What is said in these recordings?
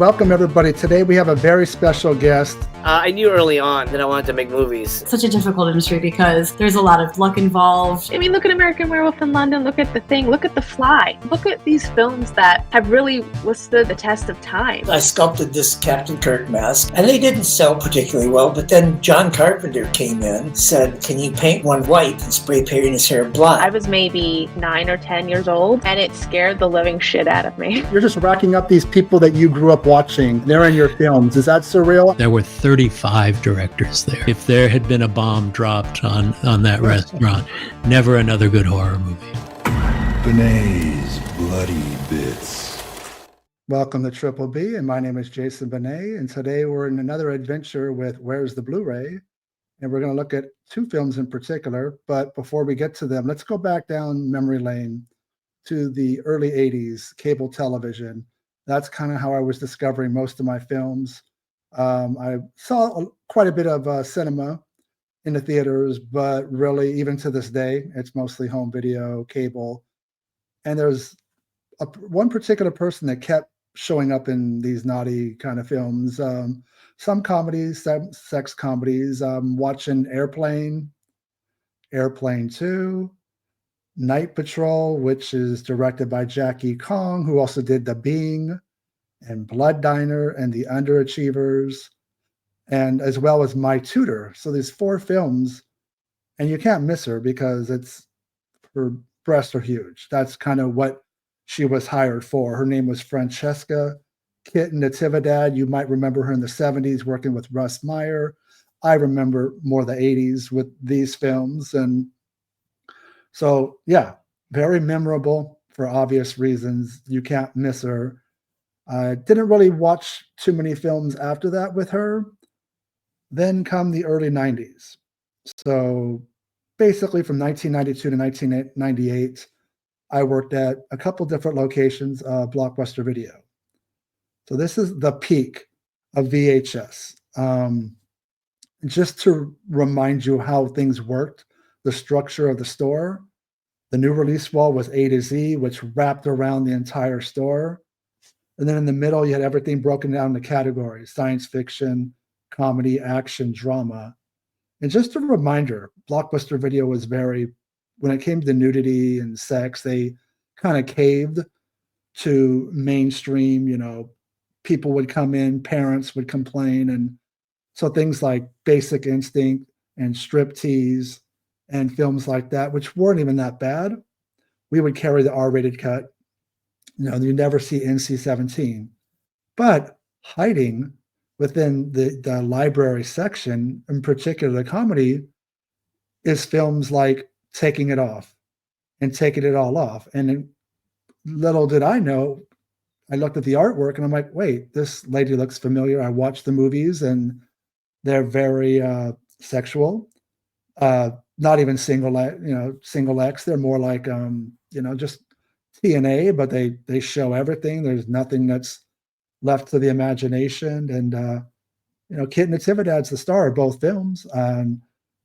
Welcome, everybody. Today we have a very special guest. I knew early on that I wanted to make movies. It's such a difficult industry because there's a lot of luck involved. I mean, look at American Werewolf in London, look at The Thing, look at The Fly. Look at these films that have really withstood the test of time. I sculpted this Captain Kirk mask, and they didn't sell particularly well, but then John Carpenter came in, said, can you paint one white and spray paint his hair black? I was maybe 9 or 10 years old, and it scared the living shit out of me. You're just racking up these people that you grew up watching. They're in your films. Is that surreal? There were 35 directors there. If there had been a bomb dropped on that restaurant, never another good horror movie. Benet's Bloody Bits. Welcome to Triple B, and my name is Jason Benet, and today we're in another adventure with Where's the Blu-ray? And we're going to look at two films in particular, but before we get to them, let's go back down memory lane to the early 80s, cable television. That's kind of how I was discovering most of my films. I saw quite a bit of cinema in the theaters, but really, even to this day, it's mostly home video, cable. And there's one particular person that kept showing up in these naughty kind of films. Some comedies, some sex comedies. Watching Airplane, Airplane 2, Night Patrol, which is directed by Jackie Kong, who also did The Being and Blood Diner and The Underachievers, and as well as My Tutor. So there's 4 films, and you can't miss her because her breasts are huge. That's kind of what she was hired for. Her name was Francesca Kit Natividad. You might remember her in the 70s working with Russ Meyer. I remember more the 80s with these films. And so, yeah, very memorable for obvious reasons. You can't miss her. I didn't really watch too many films after that with her. Then come the early 90s. So basically from 1992 to 1998, I worked at a couple different locations of Blockbuster Video. So this is the peak of VHS. Just to remind you how things worked, the structure of the store, the new release wall was A to Z, which wrapped around the entire store. And then in the middle, you had everything broken down into categories: science fiction, comedy, action, drama. And just a reminder, Blockbuster Video was when it came to nudity and sex, they kind of caved to mainstream, people would come in, parents would complain. And so things like Basic Instinct and Striptease and films like that, which weren't even that bad, we would carry the R-rated cut. You never see NC-17. But hiding within the library section, in particular the comedy, is films like Taking It Off and Taking It All Off. And little did I know, I looked at the artwork and I'm like, wait, this lady looks familiar. I watched the movies and they're very sexual. Not even single X. They're more like just TNA, but they show everything. There's nothing that's left to the imagination. And Kit Natividad's the star of both films.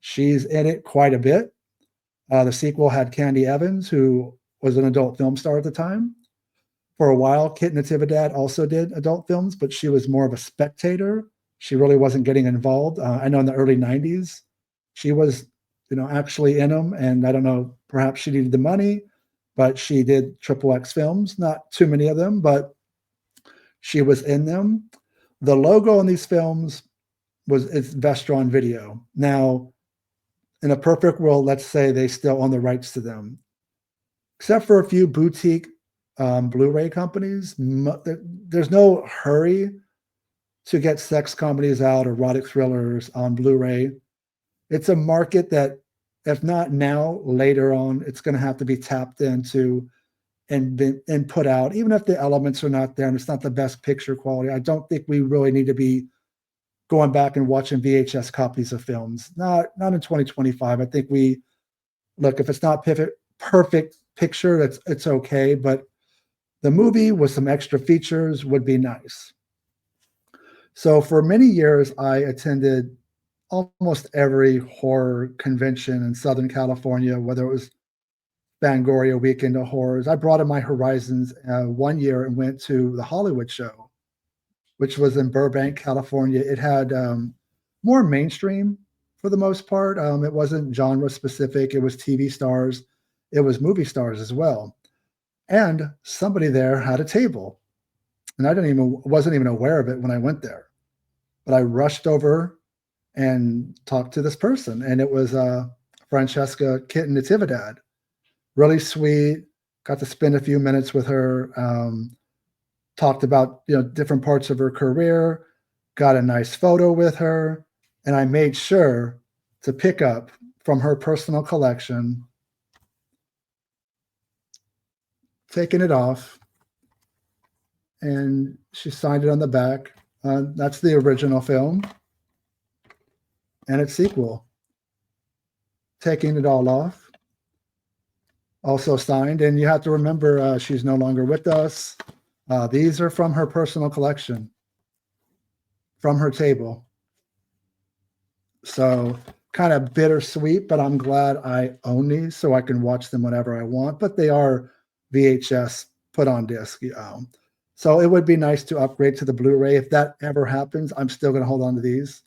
She's in it quite a bit. The sequel had Candy Evans, who was an adult film star at the time. For a while, Kit Natividad also did adult films, but she was more of a spectator. She really wasn't getting involved. I know in the early 90s, she was actually in them. And I don't know, perhaps she needed the money, but she did XXX films, not too many of them, but she was in them. The logo in these films it's Vestron Video. Now, in a perfect world, let's say they still own the rights to them. Except for a few boutique Blu-ray companies, there's no hurry to get sex comedies out, erotic thrillers on Blu-ray. It's a market that, if not now, later on, it's going to have to be tapped into and put out, even if the elements are not there and it's not the best picture quality. I don't think we really need to be going back and watching VHS copies of films. Not in 2025. I think if it's not perfect picture, it's okay, but the movie with some extra features would be nice. So for many years, I attended almost every horror convention in Southern California, whether it was Fangoria Weekend of Horrors. I broadened my horizons one year and went to the Hollywood show. which was in Burbank, California. It had more mainstream for the most part. It wasn't genre specific. It was TV stars. It was movie stars as well. And somebody there had a table. And I wasn't even aware of it when I went there. But I rushed over and talked to this person. And it was Francesca Kitten Natividad. Really sweet. Got to spend a few minutes with her. Talked about different parts of her career. Got a nice photo with her. And I made sure to pick up from her personal collection, taking it off, and she signed it on the back. That's the original film and its sequel. Taking it all off, also signed. And you have to remember, she's no longer with us. These are from her personal collection, from her table. So kind of bittersweet, but I'm glad I own these so I can watch them whenever I want. But they are VHS put on disc. So it would be nice to upgrade to the Blu-ray. If that ever happens, I'm still going to hold on to these,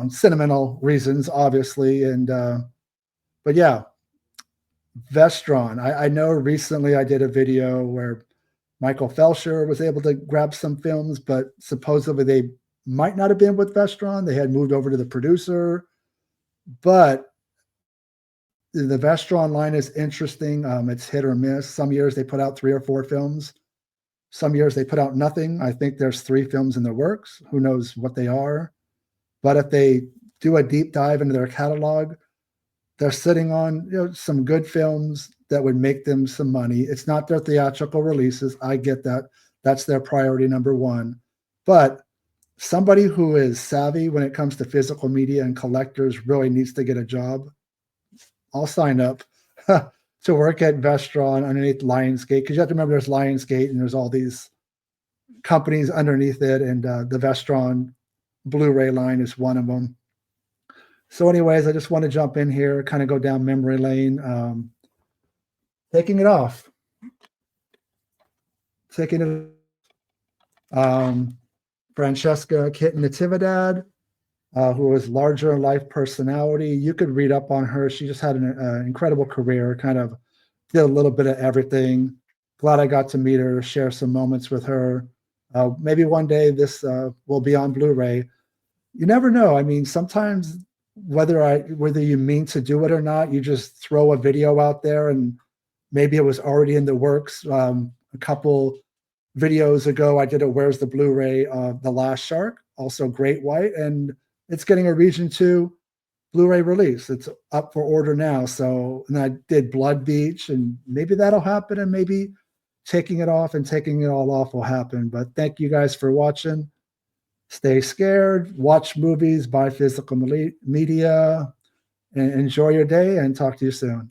sentimental reasons, obviously. And, but yeah, Vestron. I know recently I did a video where Michael Felsher was able to grab some films, but supposedly they might not have been with Vestron. They had moved over to the producer, but the Vestron line is interesting. It's hit or miss. Some years they put out 3 or 4 films. Some years they put out nothing. I think there's 3 films in the works. Who knows what they are? But if they do a deep dive into their catalog, they're sitting on some good films that would make them some money. It's not their theatrical releases. I get that. That's their priority number 1. But somebody who is savvy when it comes to physical media and collectors really needs to get a job. I'll sign up to work at Vestron underneath Lionsgate, because you have to remember there's Lionsgate and there's all these companies underneath it, and the Vestron Blu-ray line is one of them. So anyways, I just want to jump in here, kind of go down memory lane. Taking it off. Francesca Kitten Natividad, who was larger in life personality. You could read up on her. She just had an incredible career, kind of did a little bit of everything. Glad I got to meet her, share some moments with her. Maybe one day this will be on Blu-ray. You never know. I mean, sometimes whether you mean to do it or not, you just throw a video out there, and maybe it was already in the works. A couple videos ago, I did a Where's the Blu-ray? The Last Shark, also great white, and it's getting a Region 2 Blu-ray release. It's up for order now. So, and I did Blood Beach, and maybe that'll happen, and maybe taking it off and taking it all off will happen. But thank you guys for watching. Stay scared, watch movies, buy physical media, and enjoy your day, and talk to you soon.